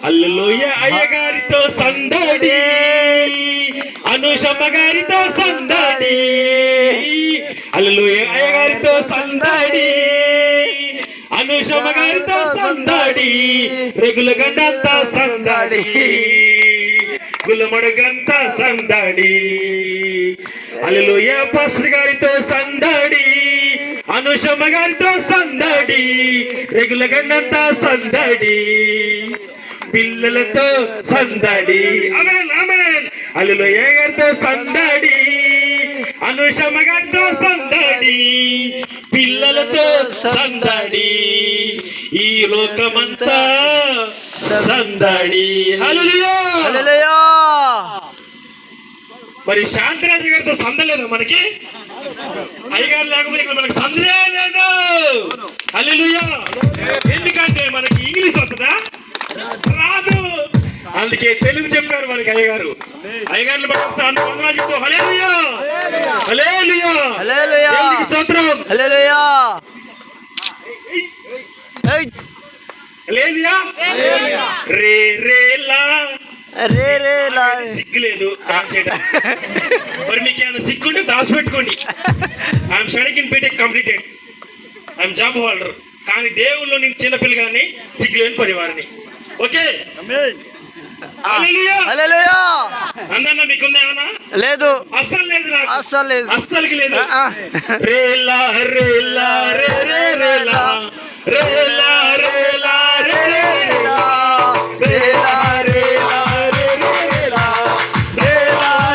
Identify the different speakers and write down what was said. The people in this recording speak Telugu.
Speaker 1: హల్లెలూయ అయ్యగారితో సందడి, అనుషమ్మ గారితో సందడి. హల్లెలూయ అయ్యగారితో సందడి, అనుషమ్మ గారితో సందడి. రెగుల గండంతా సందడి, గుల్లమడుగంత సందడి. హల్లెలూయ పాస్టర్ గారితో సందడి, అనుషమ్మ గారితో సందడి. రెగుల గండంత సందడి, పిల్లలతో సందడి. ఆమేన్ ఆమేన్. హల్లెలూయ గారితో సందడి, అనుషమ్మ గారితో సందడి, పిల్లలతో సందడి. ఈ లోకమంతా సందడి. హల్లెలూయా
Speaker 2: హల్లెలూయా.
Speaker 1: మరి శాంతిరాజు గారితో సందలేదా మనకి? అయ్యగారు లేకపోతే ఇక్కడ మనకి సందలే లేదు. హల్లెలూయా. ఎందుకంటే మనకి ఇంగ్లీష్ వస్తుందా? రాదు. అందుకే తెలుగు చెప్పారు మనకి అయ్యగారు. అయ్యగారిని బట్టి ఒకసారి వందనాలు చెప్తూ హల్లెలూయా హల్లెలూయా
Speaker 2: హల్లెలూయా.
Speaker 1: దేవునికి స్తోత్రం.
Speaker 2: హల్లెలూయా.
Speaker 1: హల్లెలూయా. రే రే లా
Speaker 2: రే రే లా.
Speaker 1: సిగ్గు లేదు మరి మీకు ఏమైనా సిగ్గుంటే దాచిపెట్టుకోండి. I'm studying in BTech completed, I'm job holder. కానీ దేవుళ్ళు నేను చిన్నపిల్లగాని సిగ్గులేని పరివారిని. ఓకే
Speaker 2: హల్లెలూయా.
Speaker 1: అందన్న మీకుందా ఏమన్నా?
Speaker 2: లేదు,
Speaker 1: అస్సలు లేదు, నాకు
Speaker 2: అస్సలు లేదు,
Speaker 1: అస్సలకి లేదు. రేలా రేలా రే రే రేలా రేలా రేలా రే రే రేలా